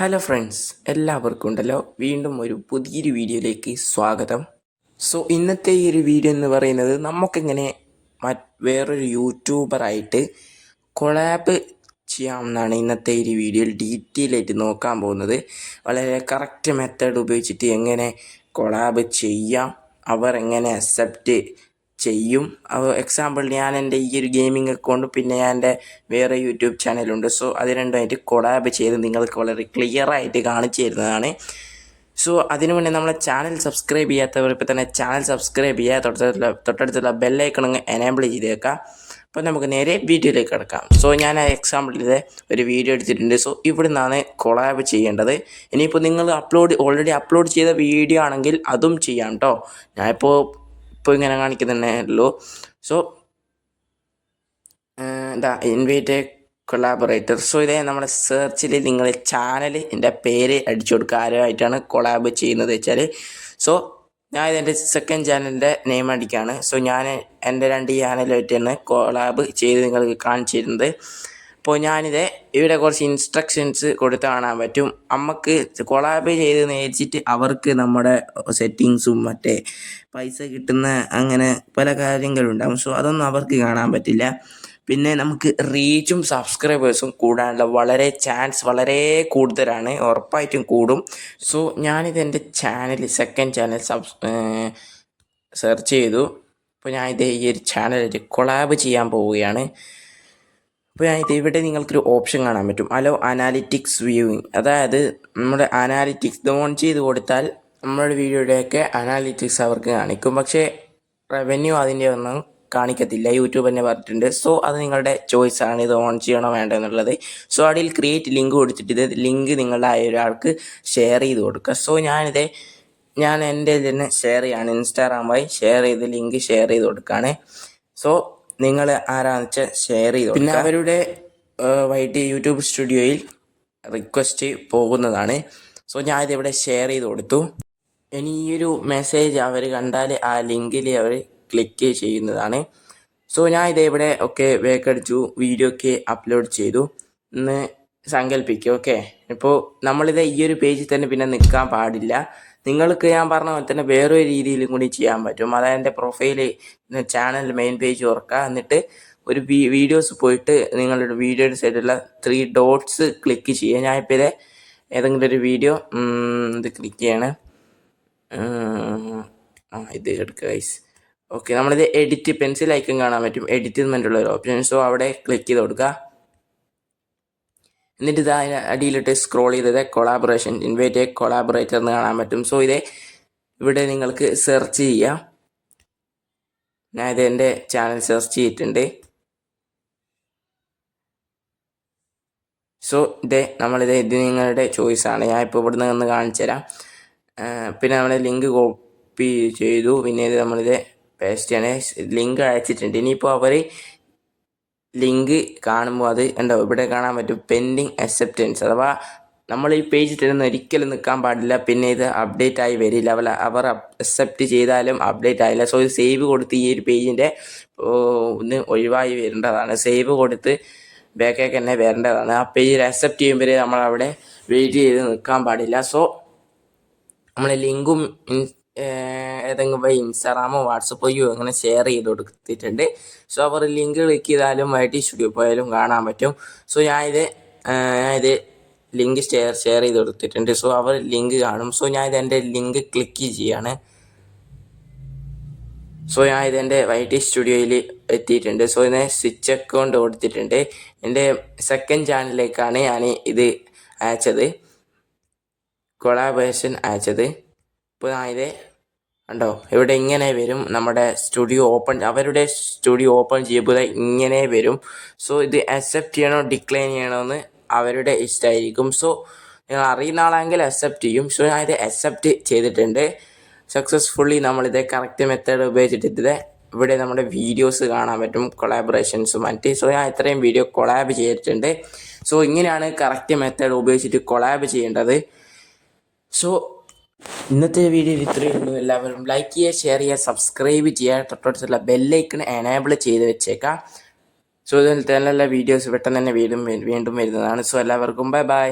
Hello friends, എല്ലാവർക്കും ഉണ്ടല്ലോ വീണ്ടും ഒരു പുതിയൊരു വീഡിയോയിലേക്ക് സ്വാഗതം. ഇന്നത്തെ ഈ ഒരു വീഡിയോ എന്ന് പറയുന്നത് നമുക്കിങ്ങനെ വേറൊരു യൂട്യൂബറായിട്ട് കൊളാബ് ചെയ്യാമെന്നാണ് ഇന്നത്തെ ഈ വീഡിയോയിൽ ഡീറ്റെയിൽ ആയിട്ട് നോക്കാൻ പോകുന്നത്. വളരെ കറക്റ്റ് മെത്തേഡ് ഉപയോഗിച്ചിട്ട് എങ്ങനെ കൊളാബ് ചെയ്യാം, അവർ എങ്ങനെ അക്സെപ്റ്റ് ചെയ്യും. എക്സാമ്പിൾ, ഞാൻ എൻ്റെ ഈ ഒരു ഗെയിമിംഗ് അക്കൗണ്ട് പിന്നെ ഞാൻ എൻ്റെ വേറെ യൂട്യൂബ് ചാനലുണ്ട്. അത് രണ്ടുമായിട്ട് കൊളാബ് ചെയ്ത് നിങ്ങൾക്ക് വളരെ ക്ലിയറായിട്ട് കാണിച്ചു തരുന്നതാണ്. അതിനു മുന്നേ നമ്മളെ ചാനൽ സബ്സ്ക്രൈബ് ചെയ്യാത്തവർ ഇപ്പോൾ തന്നെ ചാനൽ സബ്സ്ക്രൈബ് ചെയ്യുക, തൊട്ടടുത്തുള്ള ബെല്ലൈക്കൺ എനേബിൾ ചെയ്തേക്കാം. അപ്പോൾ നമുക്ക് നേരെ വീഡിയോയിലേക്ക് കിടക്കാം. ഞാൻ എക്സാമ്പിളിൽ ഒരു വീഡിയോ എടുത്തിട്ടുണ്ട്. ഇവിടെ നിന്നാണ് കൊളാബ് ചെയ്യേണ്ടത്. ഇനിയിപ്പോൾ നിങ്ങൾ ഓൾറെഡി അപ്ലോഡ് ചെയ്ത വീഡിയോ ആണെങ്കിൽ അതും ചെയ്യാം കേട്ടോ. ഞാനിപ്പോൾ ഇങ്ങനെ കാണിക്കുന്നതന്നെ ഉള്ളൂ. Invite collaborator. ഇതേ നമ്മുടെ സെർച്ചിൽ നിങ്ങൾ ചാനലിൻ്റെ പേര് അടിച്ചു കൊടുക്കുക, ആരുമായിട്ടാണ് കൊളാബ് ചെയ്യുന്നത് വെച്ചാൽ. ഞാൻ ഇതെൻ്റെ സെക്കൻഡ് ചാനലിൻ്റെ നെയിം അടിക്കുകയാണ്. ഞാൻ എൻ്റെ 2 ചാനലുമായിട്ടാണ് കൊളാബ് ചെയ്ത് നിങ്ങൾക്ക് കാണിച്ചു തരുന്നത്. അപ്പോൾ ഞാനിത് ഇവിടെ കുറച്ച് ഇൻസ്ട്രക്ഷൻസ് കൊടുത്ത് കാണാൻ പറ്റും. നമുക്ക് കൊളാബ് ചെയ്ത് നേടിച്ചിട്ട് അവർക്ക് നമ്മുടെ സെറ്റിങ്സും മറ്റേ പൈസ കിട്ടുന്ന അങ്ങനെ പല കാര്യങ്ങളുണ്ടാകും. അതൊന്നും അവർക്ക് കാണാൻ പറ്റില്ല. പിന്നെ നമുക്ക് റീച്ചും സബ്സ്ക്രൈബേഴ്സും കൂടാനുള്ള ചാൻസ് വളരെ കൂടുതലാണ്, ഉറപ്പായിട്ടും കൂടും. ഞാനിത് എൻ്റെ സെക്കൻഡ് ചാനൽ സെർച്ച് ചെയ്തു. അപ്പോൾ ഞാനിത് ഈ ഒരു ചാനലിൽ കൊളാബ് ചെയ്യാൻ പോവുകയാണ്. അപ്പോൾ ഇവിടെ നിങ്ങൾക്കൊരു ഓപ്ഷൻ കാണാൻ പറ്റും, അലോ അനാലിറ്റിക്സ് വ്യൂയിങ്. അതായത് നമ്മുടെ അനാലിറ്റിക്സ് ഓൺ ചെയ്ത് കൊടുത്താൽ നമ്മുടെ വീഡിയോയുടെയൊക്കെ അനാലിറ്റിക്സ് അവർക്ക് കാണിക്കും. പക്ഷേ റവന്യൂ അതിൻ്റെ ഒന്നും കാണിക്കത്തില്ല, യൂട്യൂബ് തന്നെ പറഞ്ഞിട്ടുണ്ട്. അത് നിങ്ങളുടെ ചോയ്സാണ്, ഇത് ഓൺ ചെയ്യണോ വേണ്ടോ എന്നുള്ളത്. അതിൽ ക്രിയേറ്റ് ലിങ്ക് കൊടുത്തിട്ട് ഇത് ലിങ്ക് നിങ്ങളുടെ ആ ഒരാൾക്ക് ഷെയർ ചെയ്ത് കൊടുക്കുക. ഞാൻ എൻ്റെ തന്നെ ഷെയർ ചെയ്യാണ്, ഇൻസ്റ്റാഗ്രാം വഴി ഷെയർ ചെയ്ത് ലിങ്ക് ഷെയർ ചെയ്ത് കൊടുക്കുകയാണ്. നിങ്ങൾ ആരാന്ന് വെച്ചാൽ ഷെയർ ചെയ്തു. പിന്നെ അവരുടെ വൈകിട്ട് യൂട്യൂബ് സ്റ്റുഡിയോയിൽ റിക്വസ്റ്റ് പോകുന്നതാണ്. ഞാൻ ഇതിവിടെ ഷെയർ ചെയ്ത് കൊടുത്തു. ഇനി ഈ ഒരു മെസ്സേജ് അവർ കണ്ടാൽ ആ ലിങ്കിൽ അവർ ക്ലിക്ക് ചെയ്യുന്നതാണ്. ഞാൻ ഇതേവിടെ വേക്കടിച്ചു, വീഡിയോ ഒക്കെ അപ്ലോഡ് ചെയ്തു എന്ന് സങ്കല്പിക്കുക. ഇപ്പോൾ നമ്മളിത് ഈ ഒരു പേജിൽ തന്നെ പിന്നെ നിൽക്കാൻ പാടില്ല. നിങ്ങൾക്ക് ഞാൻ പറഞ്ഞ പോലെ തന്നെ വേറൊരു രീതിയിലും കൂടി ചെയ്യാൻ പറ്റും. അതായത് എൻ്റെ പ്രൊഫൈല് ചാനൽ മെയിൻ പേജ് തുറക്കുക, എന്നിട്ട് ഒരു വീഡിയോസ് പോയിട്ട് നിങ്ങളുടെ വീഡിയോയുടെ സൈഡിലുള്ള 3 ഡോട്ട്സ് ക്ലിക്ക് ചെയ്യുക. ഞാനിപ്പോൾ ഇത് ഏതെങ്കിലും ഒരു വീഡിയോ ഇത് ക്ലിക്ക് ചെയ്യാണ്, ഇത് എടുക്കുക ഗൈസ്. നമ്മളിത് എഡിറ്റ് പെൻസിൽ ഐക്കൺ കാണാൻ പറ്റും, എഡിറ്റ് എന്നുള്ളൊരു ഒരു ഓപ്ഷൻ. അവിടെ ക്ലിക്ക് ചെയ്ത് കൊടുക്കുക. എന്നിട്ട് ഇത് അടിയിലിട്ട് സ്ക്രോൾ ചെയ്തത് കൊളാബറേഷൻ, ഇൻവൈറ്റ് കൊളാബറേറ്റർ എന്ന് കാണാൻ പറ്റും. ഇവിടെ നിങ്ങൾക്ക് സെർച്ച് ചെയ്യാം. ഞാൻ ഇത് എൻ്റെ ചാനൽ സെർച്ച് ചെയ്തിട്ടുണ്ട്. ഇത് നിങ്ങളുടെ ചോയ്സാണ്. ഞാനിപ്പോൾ ഇവിടുന്ന് ഒന്ന് കാണിച്ചു തരാം. പിന്നെ നമ്മൾ ലിങ്ക് കോപ്പി ചെയ്തു. പിന്നെ ഇത് നമ്മളിത് പേസ്റ്റ് ചെയ്യണേ, ലിങ്ക് അയച്ചിട്ടുണ്ട്. ഇനിയിപ്പോൾ അവർ ലിങ്ക് കാണുമ്പോൾ അത് ഇവിടെ കാണാൻ പറ്റും പെൻഡിങ് അക്സെപ്റ്റൻസ്. അഥവാ നമ്മൾ ഈ പേജിൽ തന്നെ ഒരിക്കലും നിൽക്കാൻ പാടില്ല. പിന്നെ ഇത് അപ്ഡേറ്റ് ആയി വരില്ല, അവർ അക്സെപ്റ്റ് ചെയ്താലും അപ്ഡേറ്റ് ആയില്ല. ഇത് സേവ് കൊടുത്ത് ഈ ഒരു പേജിൻ്റെ ഒന്ന് ഒഴിവായി വരേണ്ടതാണ്. സേവ് കൊടുത്ത് ബാക്കേക്ക് തന്നെ വരേണ്ടതാണ്. ആ പേജിൽ അക്സെപ്റ്റ് ചെയ്യുമ്പോൾ നമ്മളവിടെ വെയിറ്റ് ചെയ്ത് നിൽക്കാൻ പാടില്ല. നമ്മൾ ലിങ്കും ഏതെങ്കിലും വഴി ഇൻസ്റ്റാഗ്രാമോ വാട്സപ്പോ അങ്ങനെ ഷെയർ ചെയ്ത് കൊടുത്തിട്ടുണ്ട്. അവർ ലിങ്ക് ക്ലിക്ക് ചെയ്താലും വൈറ്റി സ്റ്റുഡിയോ പോയാലും കാണാൻ പറ്റും. ഞാനിത് ലിങ്ക് ഷെയർ ചെയ്ത് കൊടുത്തിട്ടുണ്ട്. അവർ ലിങ്ക് കാണും. ഞാനിത് എൻ്റെ ലിങ്ക് ക്ലിക്ക് ചെയ്യാണ്. ഞാൻ ഇതെൻ്റെ വൈറ്റി സ്റ്റുഡിയോയിൽ എത്തിയിട്ടുണ്ട്. ഇതിനെ സ്വിച്ച് അക്കൗണ്ട് കൊടുത്തിട്ടുണ്ട്. എൻ്റെ സെക്കൻഡ് ചാനലിലേക്കാണ് ഞാൻ ഇത് അയച്ചത്, കൊളാബറേഷൻ അയച്ചത്. ഇപ്പോൾ ഇത് കണ്ടോ, ഇവിടെ ഇങ്ങനെ വരും നമ്മുടെ സ്റ്റുഡിയോ ഓപ്പൺ. അവരുടെ സ്റ്റുഡിയോ ഓപ്പൺ ചെയ്യുമ്പോൾ ഇങ്ങനെ വരും. ഇത് അക്സെപ്റ്റ് ചെയ്യണോ ഡിക്ലൈൻ ചെയ്യണോ എന്ന് അവരുടെ ഇഷ്ടമായിരിക്കും. നിങ്ങൾ അറിയുന്ന ആളെങ്കിൽ അക്സെപ്റ്റ് ചെയ്യും. ഞാൻ ഇത് അക്സെപ്റ്റ് ചെയ്തിട്ടുണ്ട് സക്സസ്ഫുള്ളി. നമ്മളിത് കറക്റ്റ് മെത്തേഡ് ഉപയോഗിച്ചിട്ട് ഇവിടെ നമ്മുടെ വീഡിയോസ് കാണാൻ പറ്റും, കൊളാബറേഷൻസും മറ്റ്. ഞാൻ ഇത്രയും വീഡിയോ കൊളാബ് ചെയ്തിട്ടുണ്ട്. ഇങ്ങനെയാണ് കറക്റ്റ് മെത്തേഡ് ഉപയോഗിച്ചിട്ട് കൊളാബ് ചെയ്യേണ്ടത്. ഇന്നത്തെ വീഡിയോയിൽ ഇത്രയേ ഉള്ളൂ. എല്ലാവരും ലൈക്ക് ചെയ്യുക, ഷെയർ ചെയ്യുക, സബ്സ്ക്രൈബ് ചെയ്യുക, തൊട്ടടുത്തുള്ള ബെല്ലൈക്കൺ എനേബിൾ ചെയ്ത് വെച്ചേക്കാം. ഇതിൽ നല്ല വീഡിയോസ് പെട്ടെന്ന് തന്നെ വീണ്ടും വരുന്നതാണ്. എല്ലാവർക്കും ബൈ ബൈ.